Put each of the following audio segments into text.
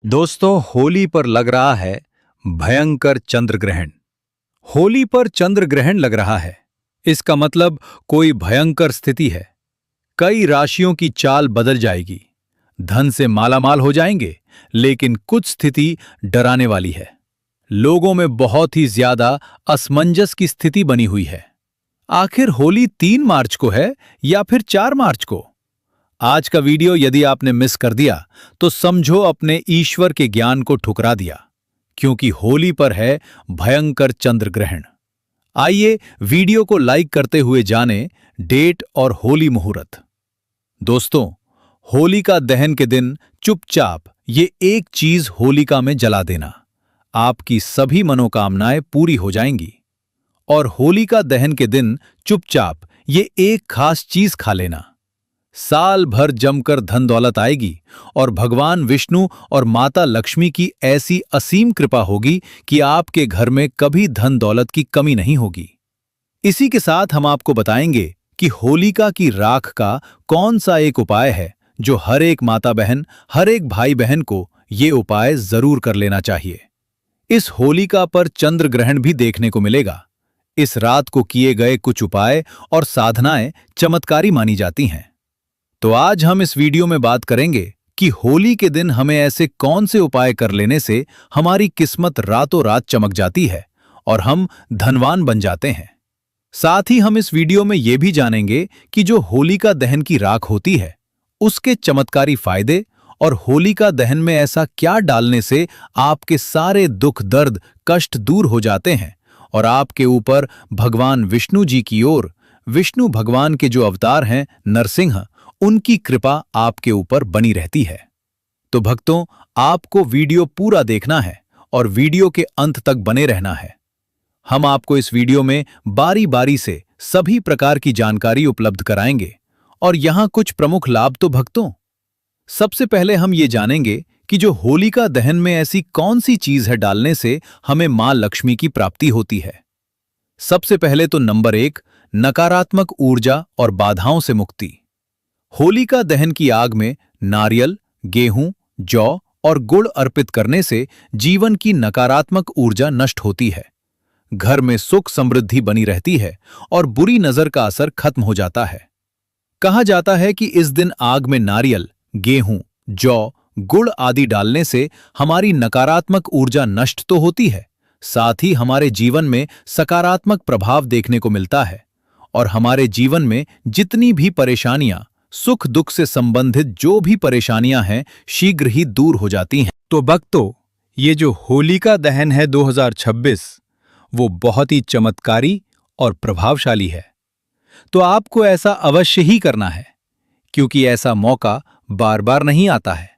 दोस्तों, होली पर लग रहा है भयंकर चंद्र ग्रहण। होली पर चंद्र ग्रहण लग रहा है। इसका मतलब कोई भयंकर स्थिति है। कई राशियों की चाल बदल जाएगी। धन से मालामाल हो जाएंगे, लेकिन कुछ स्थिति डराने वाली है। लोगों में बहुत ही ज्यादा असमंजस की स्थिति बनी हुई है। आखिर होली 3 मार्च को है या फिर 4 मार्च को? आज का वीडियो यदि आपने मिस कर दिया तो समझो अपने ईश्वर के ज्ञान को ठुकरा दिया, क्योंकि होली पर है भयंकर चंद्र ग्रहण। आइए वीडियो को लाइक करते हुए जाने डेट और होली मुहूर्त। दोस्तों, होलिका दहन के दिन चुपचाप ये एक चीज होलिका में जला देना, आपकी सभी मनोकामनाएं पूरी हो जाएंगी। और होलिका दहन के दिन चुपचाप ये एक खास चीज खा लेना। साल भर जमकर धन दौलत आएगी और भगवान विष्णु और माता लक्ष्मी की ऐसी असीम कृपा होगी कि आपके घर में कभी धन दौलत की कमी नहीं होगी। इसी के साथ हम आपको बताएंगे कि होलिका की राख का कौन सा एक उपाय है जो हर एक माता बहन, हर एक भाई बहन को ये उपाय जरूर कर लेना चाहिए। इस होलिका पर चंद्र ग्रहण भी देखने को मिलेगा। इस रात को किए गए कुछ उपाय और साधनाएं चमत्कारी मानी जाती हैं। तो आज हम इस वीडियो में बात करेंगे कि होली के दिन हमें ऐसे कौन से उपाय कर लेने से हमारी किस्मत रातों रात चमक जाती है और हम धनवान बन जाते हैं। साथ ही हम इस वीडियो में यह भी जानेंगे कि जो होलिका दहन की राख होती है, उसके चमत्कारी फायदे और होलिका दहन में ऐसा क्या डालने से आपके सारे दुख दर्द कष्ट दूर हो जाते हैं और आपके ऊपर भगवान विष्णु जी की ओर, विष्णु भगवान के जो अवतार हैं नरसिंह, उनकी कृपा आपके ऊपर बनी रहती है। तो भक्तों, आपको वीडियो पूरा देखना है और वीडियो के अंत तक बने रहना है। हम आपको इस वीडियो में बारी बारी से सभी प्रकार की जानकारी उपलब्ध कराएंगे और यहां कुछ प्रमुख लाभ। तो भक्तों, सबसे पहले हम ये जानेंगे कि जो होलिका दहन में ऐसी कौन सी चीज है डालने से हमें मां लक्ष्मी की प्राप्ति होती है। सबसे पहले तो नंबर 1, नकारात्मक ऊर्जा और बाधाओं से मुक्ति। होलिका दहन की आग में नारियल, गेहूं, जौ और गुड़ अर्पित करने से जीवन की नकारात्मक ऊर्जा नष्ट होती है। घर में सुख समृद्धि बनी रहती है और बुरी नजर का असर खत्म हो जाता है। कहा जाता है कि इस दिन आग में नारियल, गेहूं, जौ, गुड़ आदि डालने से हमारी नकारात्मक ऊर्जा नष्ट तो होती है, साथ ही हमारे जीवन में सकारात्मक प्रभाव देखने को मिलता है और हमारे जीवन में जितनी भी परेशानियां, सुख दुख से संबंधित जो भी परेशानियां हैं, शीघ्र ही दूर हो जाती हैं। तो भक्तों, ये जो होलिका दहन है 2026, वो बहुत ही चमत्कारी और प्रभावशाली है। तो आपको ऐसा अवश्य ही करना है, क्योंकि ऐसा मौका बार बार नहीं आता है।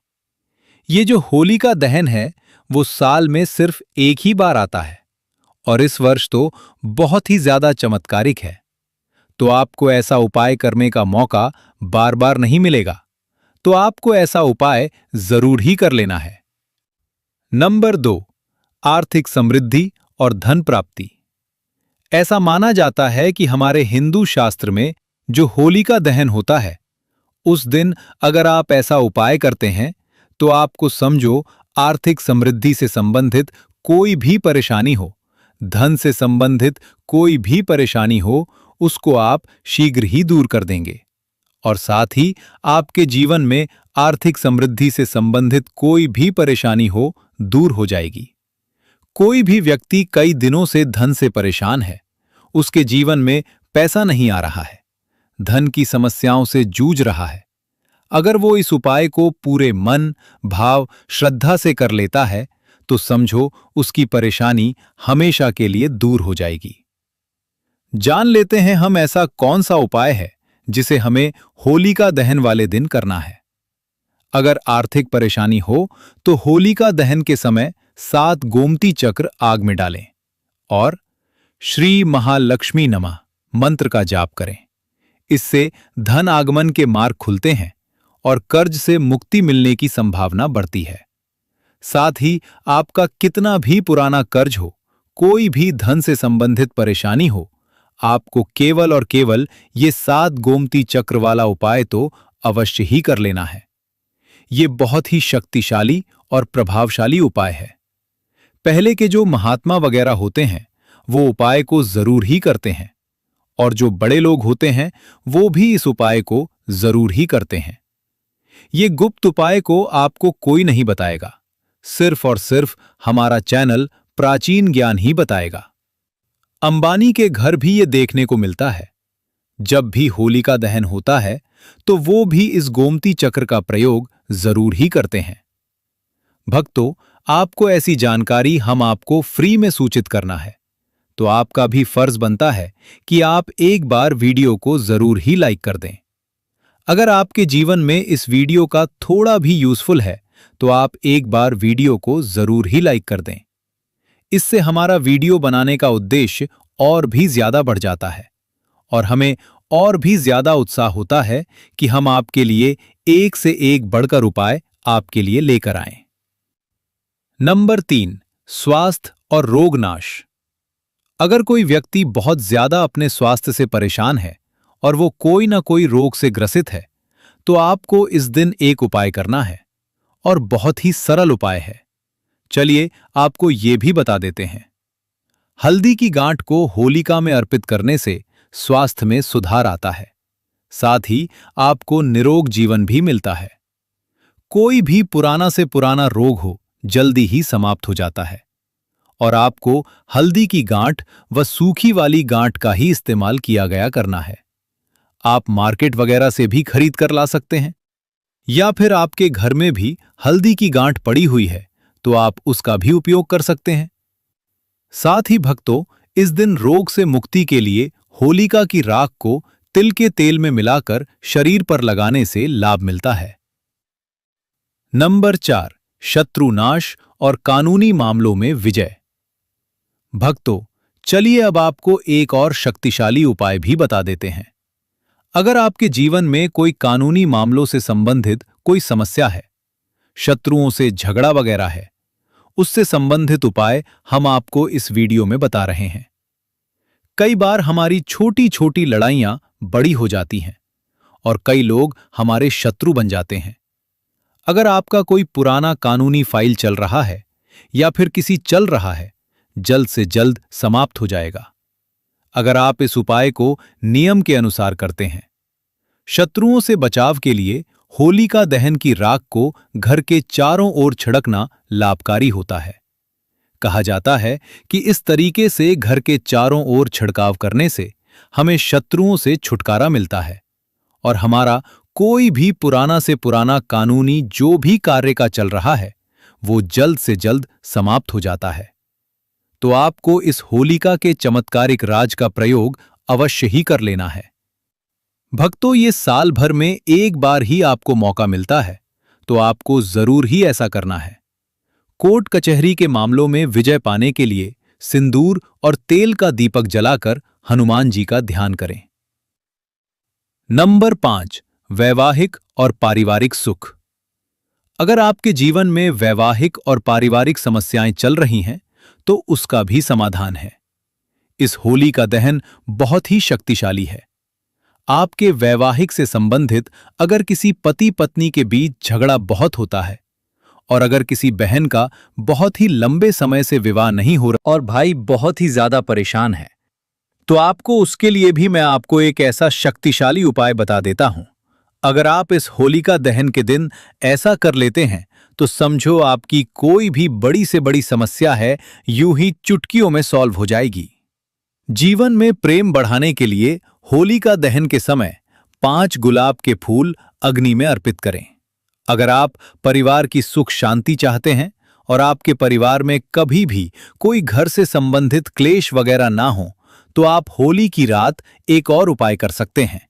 ये जो होलिका दहन है वो साल में सिर्फ एक ही बार आता है और इस वर्ष तो बहुत ही ज्यादा चमत्कारिक है। तो आपको ऐसा उपाय करने का मौका बार बार नहीं मिलेगा, तो आपको ऐसा उपाय जरूर ही कर लेना है। नंबर 2, आर्थिक समृद्धि और धन प्राप्ति। ऐसा माना जाता है कि हमारे हिंदू शास्त्र में जो होलिका दहन होता है, उस दिन अगर आप ऐसा उपाय करते हैं तो आपको समझो आर्थिक समृद्धि से संबंधित कोई भी परेशानी हो, धन से संबंधित कोई भी परेशानी हो, उसको आप शीघ्र ही दूर कर देंगे और साथ ही आपके जीवन में आर्थिक समृद्धि से संबंधित कोई भी परेशानी हो, दूर हो जाएगी। कोई भी व्यक्ति कई दिनों से धन से परेशान है, उसके जीवन में पैसा नहीं आ रहा है, धन की समस्याओं से जूझ रहा है, अगर वो इस उपाय को पूरे मन, भाव, श्रद्धा से कर लेता है तो समझो उसकी परेशानी हमेशा के लिए दूर हो जाएगी। जान लेते हैं हम ऐसा कौन सा उपाय है जिसे हमें होलिका दहन वाले दिन करना है। अगर आर्थिक परेशानी हो तो होलिका दहन के समय 7 गोमती चक्र आग में डालें और श्री महालक्ष्मी नमः मंत्र का जाप करें। इससे धन आगमन के मार्ग खुलते हैं और कर्ज से मुक्ति मिलने की संभावना बढ़ती है। साथ ही आपका कितना भी पुराना कर्ज हो, कोई भी धन से संबंधित परेशानी हो, आपको केवल और केवल ये 7 गोमती चक्र वाला उपाय तो अवश्य ही कर लेना है। ये बहुत ही शक्तिशाली और प्रभावशाली उपाय है। पहले के जो महात्मा वगैरह होते हैं वो उपाय को जरूर ही करते हैं, और जो बड़े लोग होते हैं वो भी इस उपाय को जरूर ही करते हैं। ये गुप्त उपाय को आपको कोई नहीं बताएगा, सिर्फ और सिर्फ हमारा चैनल प्राचीन ज्ञान ही बताएगा। अंबानी के घर भी ये देखने को मिलता है। जब भी होलिका दहन होता है तो वो भी इस गोमती चक्र का प्रयोग जरूर ही करते हैं। भक्तों, आपको ऐसी जानकारी हम आपको फ्री में सूचित करना है, तो आपका भी फर्ज बनता है कि आप एक बार वीडियो को जरूर ही लाइक कर दें। अगर आपके जीवन में इस वीडियो का थोड़ा भी यूजफुल है तो आप एक बार वीडियो को जरूर ही लाइक कर दें। इससे हमारा वीडियो बनाने का उद्देश्य और भी ज्यादा बढ़ जाता है और हमें और भी ज्यादा उत्साह होता है कि हम आपके लिए एक से एक बढ़कर उपाय आपके लिए लेकर आएं। नंबर 3, स्वास्थ्य और रोग नाश। अगर कोई व्यक्ति बहुत ज्यादा अपने स्वास्थ्य से परेशान है और वो कोई ना कोई रोग से ग्रसित है, तो आपको इस दिन एक उपाय करना है, और बहुत ही सरल उपाय है। चलिए आपको ये भी बता देते हैं। हल्दी की गांठ को होलिका में अर्पित करने से स्वास्थ्य में सुधार आता है, साथ ही आपको निरोग जीवन भी मिलता है। कोई भी पुराना से पुराना रोग हो जल्दी ही समाप्त हो जाता है, और आपको हल्दी की गांठ व सूखी वाली गांठ का ही इस्तेमाल किया गया करना है। आप मार्केट वगैरह से भी खरीद कर ला सकते हैं, या फिर आपके घर में भी हल्दी की गांठ पड़ी हुई है तो आप उसका भी उपयोग कर सकते हैं। साथ ही भक्तों, इस दिन रोग से मुक्ति के लिए होलिका की राख को तिल के तेल में मिलाकर शरीर पर लगाने से लाभ मिलता है। नंबर 4, शत्रुनाश और कानूनी मामलों में विजय। भक्तों, चलिए अब आपको एक और शक्तिशाली उपाय भी बता देते हैं। अगर आपके जीवन में कोई कानूनी मामलों से संबंधित कोई समस्या है, शत्रुओं से झगड़ा वगैरह है, उससे संबंधित उपाय हम आपको इस वीडियो में बता रहे हैं। कई बार हमारी छोटी छोटी लड़ाइयां बड़ी हो जाती हैं और कई लोग हमारे शत्रु बन जाते हैं। अगर आपका कोई पुराना कानूनी फाइल चल रहा है या फिर किसी चल रहा है, जल्द से जल्द समाप्त हो जाएगा अगर आप इस उपाय को नियम के अनुसार करते हैं। शत्रुओं से बचाव के लिए होलिका दहन की राख को घर के चारों ओर छिड़कना लाभकारी होता है। कहा जाता है कि इस तरीके से घर के चारों ओर छिड़काव करने से हमें शत्रुओं से छुटकारा मिलता है और हमारा कोई भी पुराना से पुराना कानूनी जो भी कार्य का चल रहा है वो जल्द से जल्द समाप्त हो जाता है। तो आपको इस होलिका के चमत्कारिक राज का प्रयोग अवश्य ही कर लेना है। भक्तों, ये साल भर में एक बार ही आपको मौका मिलता है, तो आपको जरूर ही ऐसा करना है। कोर्ट कचहरी के मामलों में विजय पाने के लिए सिंदूर और तेल का दीपक जलाकर हनुमान जी का ध्यान करें। नंबर 5, वैवाहिक और पारिवारिक सुख। अगर आपके जीवन में वैवाहिक और पारिवारिक समस्याएं चल रही हैं, तो उसका भी समाधान है। इस होली का दहन बहुत ही शक्तिशाली है। आपके वैवाहिक से संबंधित अगर किसी पति पत्नी के बीच झगड़ा बहुत होता है और अगर किसी बहन का बहुत ही लंबे समय से विवाह नहीं हो रहा और भाई बहुत ही ज्यादा परेशान है, तो आपको उसके लिए भी मैं आपको एक ऐसा शक्तिशाली उपाय बता देता हूं। अगर आप इस होलिका दहन के दिन ऐसा कर लेते हैं तो समझो आपकी कोई भी बड़ी से बड़ी समस्या है यूं ही चुटकियों में सॉल्व हो जाएगी। जीवन में प्रेम बढ़ाने के लिए होलिका दहन के समय 5 गुलाब के फूल अग्नि में अर्पित करें। अगर आप परिवार की सुख शांति चाहते हैं और आपके परिवार में कभी भी कोई घर से संबंधित क्लेश वगैरह ना हो, तो आप होली की रात एक और उपाय कर सकते हैं।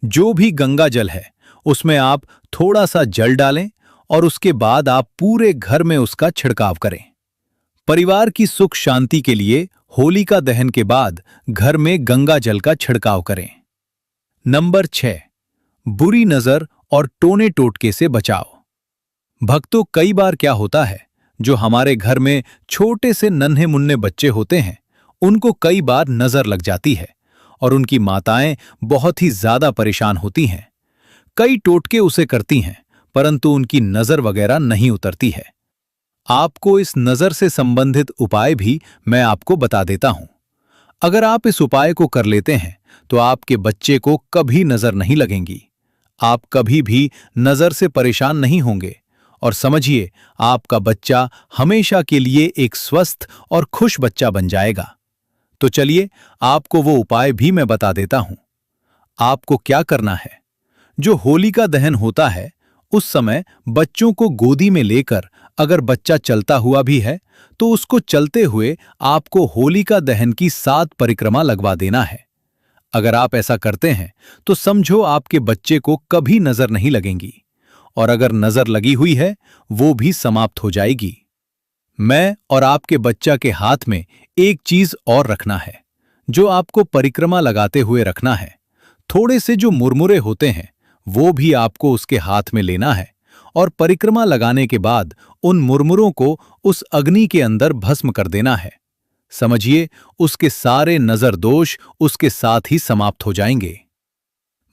जो भी गंगा जल है उसमें आप थोड़ा सा जल डालें और उसके बाद आप पूरे घर में उसका छिड़काव करें। परिवार की सुख शांति के लिए होलिका दहन के बाद घर में गंगा जल का छिड़काव करें। नंबर 6, बुरी नजर और टोने टोटके से बचाव। भक्तों, कई बार क्या होता है, जो हमारे घर में छोटे से नन्हे मुन्ने बच्चे होते हैं उनको कई बार नजर लग जाती है और उनकी माताएं बहुत ही ज्यादा परेशान होती हैं। कई टोटके उसे करती हैं परंतु उनकी नजर वगैरह नहीं उतरती है। आपको इस नजर से संबंधित उपाय भी मैं आपको बता देता हूं। अगर आप इस उपाय को कर लेते हैं तो आपके बच्चे को कभी नजर नहीं लगेंगी, आप कभी भी नजर से परेशान नहीं होंगे और समझिए आपका बच्चा हमेशा के लिए एक स्वस्थ और खुश बच्चा बन जाएगा। तो चलिए आपको वो उपाय भी मैं बता देता हूं। आपको क्या करना है, जो होलिका दहन होता है उस समय बच्चों को गोदी में लेकर अगर बच्चा चलता हुआ भी है तो उसको चलते हुए आपको होलिका दहन की 7 परिक्रमा लगवा देना है। अगर आप ऐसा करते हैं तो समझो आपके बच्चे को कभी नजर नहीं लगेंगी और अगर नजर लगी हुई है वो भी समाप्त हो जाएगी। मैं और आपके बच्चा के हाथ में एक चीज और रखना है, जो आपको परिक्रमा लगाते हुए रखना है। थोड़े से जो मुरमुरे होते हैं वो भी आपको उसके हाथ में लेना है और परिक्रमा लगाने के बाद उन मुरमुरों को उस अग्नि के अंदर भस्म कर देना है। समझिए उसके सारे नजर दोष उसके साथ ही समाप्त हो जाएंगे।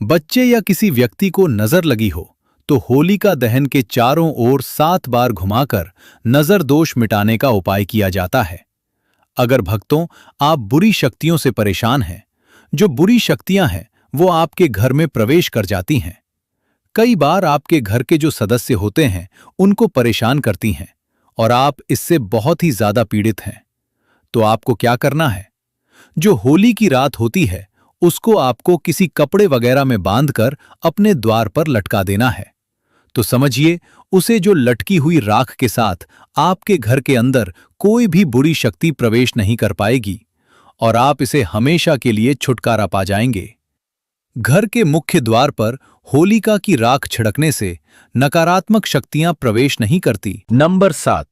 बच्चे या किसी व्यक्ति को नजर लगी हो तो होलिका दहन के चारों ओर 7 बार घुमाकर नजर दोष मिटाने का उपाय किया जाता है। अगर भक्तों आप बुरी शक्तियों से परेशान हैं, जो बुरी शक्तियां हैं वो आपके घर में प्रवेश कर जाती हैं, कई बार आपके घर के जो सदस्य होते हैं उनको परेशान करती हैं और आप इससे बहुत ही ज्यादा पीड़ित हैं, तो आपको क्या करना है, जो होली की रात होती है उसको आपको किसी कपड़े वगैरह में बांधकर अपने द्वार पर लटका देना है। तो समझिए उसे जो लटकी हुई राख के साथ आपके घर के अंदर कोई भी बुरी शक्ति प्रवेश नहीं कर पाएगी और आप इसे हमेशा के लिए छुटकारा पा जाएंगे। घर के मुख्य द्वार पर होलिका की राख छिड़कने से नकारात्मक शक्तियां प्रवेश नहीं करती। नंबर 7,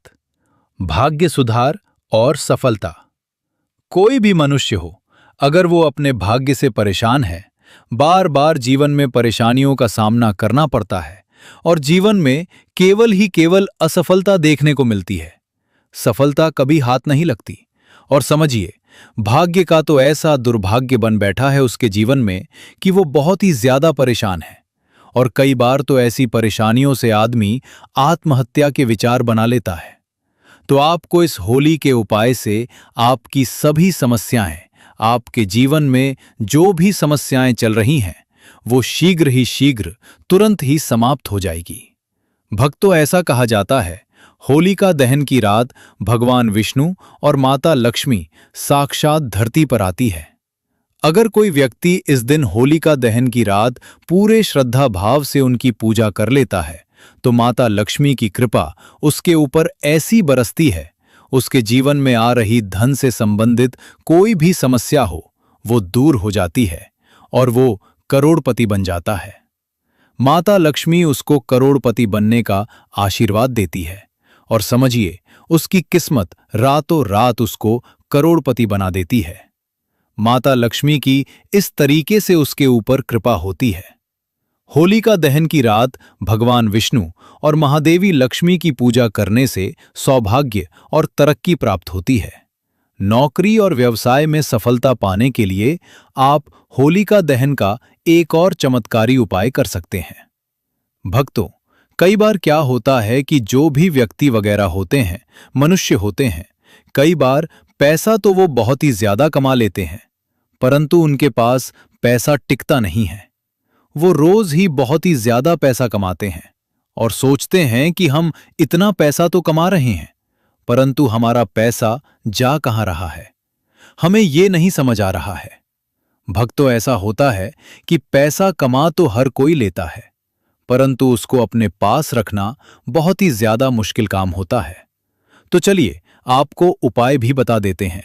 भाग्य सुधार और सफलता। कोई भी मनुष्य हो, अगर वो अपने भाग्य से परेशान है, बार बार जीवन में परेशानियों का सामना करना पड़ता है और जीवन में केवल असफलता देखने को मिलती है, सफलता कभी हाथ नहीं लगती, और समझिए भाग्य का तो ऐसा दुर्भाग्य बन बैठा है उसके जीवन में कि वो बहुत ही ज्यादा परेशान है और कई बार तो ऐसी परेशानियों से आदमी आत्महत्या के विचार बना लेता है। तो आपको इस होली के उपाय से आपकी सभी समस्याएं, आपके जीवन में जो भी समस्याएं चल रही हैं वो शीघ्र तुरंत ही समाप्त हो जाएगी। भक्तों ऐसा कहा जाता है होलिका दहन की रात भगवान विष्णु और माता लक्ष्मी साक्षात धरती पर आती है। अगर कोई व्यक्ति इस दिन होलिका दहन की रात पूरे श्रद्धा भाव से उनकी पूजा कर लेता है तो माता लक्ष्मी की कृपा उसके ऊपर ऐसी बरसती है, उसके जीवन में आ रही धन से संबंधित कोई भी समस्या हो वो दूर हो जाती है और वो करोड़पति बन जाता है। माता लक्ष्मी उसको करोड़पति बनने का आशीर्वाद देती है और समझिए उसकी किस्मत रातों रात उसको करोड़पति बना देती है। माता लक्ष्मी की इस तरीके से उसके ऊपर कृपा होती है। होलिका दहन की रात भगवान विष्णु और महादेवी लक्ष्मी की पूजा करने से सौभाग्य और तरक्की प्राप्त होती है। नौकरी और व्यवसाय में सफलता पाने के लिए आप होलिका दहन का एक और चमत्कारी उपाय कर सकते हैं। भक्तों कई बार क्या होता है कि जो भी व्यक्ति वगैरह होते हैं, मनुष्य होते हैं, कई बार पैसा तो वो बहुत ही ज्यादा कमा लेते हैं परंतु उनके पास पैसा टिकता नहीं है। वो रोज ही बहुत ही ज्यादा पैसा कमाते हैं और सोचते हैं कि हम इतना पैसा तो कमा रहे हैं परंतु हमारा पैसा जा कहां रहा है, हमें ये नहीं समझ आ रहा है। भक्तों ऐसा होता है कि पैसा कमा तो हर कोई लेता है परंतु उसको अपने पास रखना बहुत ही ज्यादा मुश्किल काम होता है। तो चलिए आपको उपाय भी बता देते हैं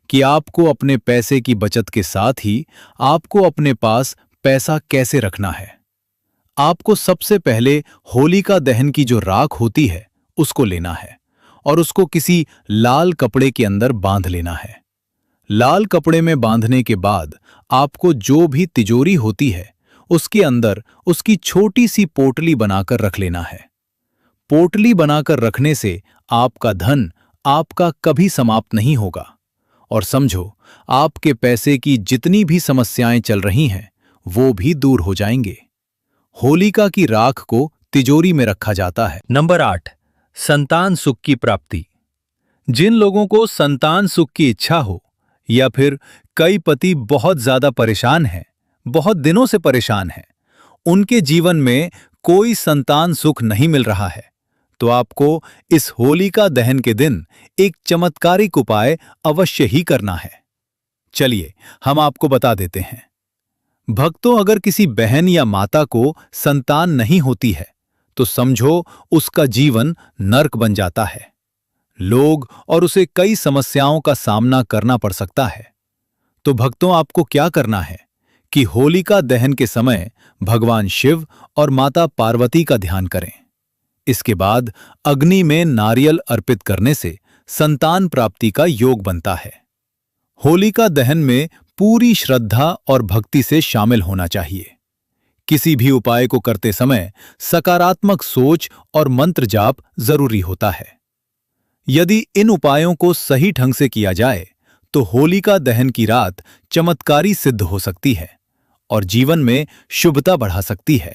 कि आपको अपने पैसे की बचत के साथ ही आपको अपने पास पैसा कैसे रखना है। आपको सबसे पहले होलिका दहन की जो राख होती है उसको लेना है और उसको किसी लाल कपड़े के अंदर बांध लेना है। लाल कपड़े में बांधने के बाद आपको जो भी तिजोरी होती है उसके अंदर उसकी छोटी सी पोटली बनाकर रख लेना है। पोटली बनाकर रखने से आपका धन आपका कभी समाप्त नहीं होगा और समझो आपके पैसे की जितनी भी समस्याएं चल रही हैं वो भी दूर हो जाएंगे। होलिका की राख को तिजोरी में रखा जाता है। नंबर 8, संतान सुख की प्राप्ति। जिन लोगों को संतान सुख की इच्छा हो या फिर कई पति बहुत ज्यादा परेशान हैं, बहुत दिनों से परेशान हैं, उनके जीवन में कोई संतान सुख नहीं मिल रहा है, तो आपको इस होलिका दहन के दिन एक चमत्कारिक उपाय अवश्य ही करना है। चलिए हम आपको बता देते हैं। भक्तों, अगर किसी बहन या माता को संतान नहीं होती है तो समझो उसका जीवन नर्क बन जाता है। लोग और उसे कई समस्याओं का सामना करना पड़ सकता है। तो भक्तों, आपको क्या करना है कि होलिका दहन के समय भगवान शिव और माता पार्वती का ध्यान करें। इसके बाद अग्नि में नारियल अर्पित करने से संतान प्राप्ति का योग बनता है। होलिका दहन में पूरी श्रद्धा और भक्ति से शामिल होना चाहिए। किसी भी उपाय को करते समय सकारात्मक सोच और मंत्र जाप जरूरी होता है। यदि इन उपायों को सही ढंग से किया जाए तो होलिका दहन की रात चमत्कारी सिद्ध हो सकती है और जीवन में शुभता बढ़ा सकती है।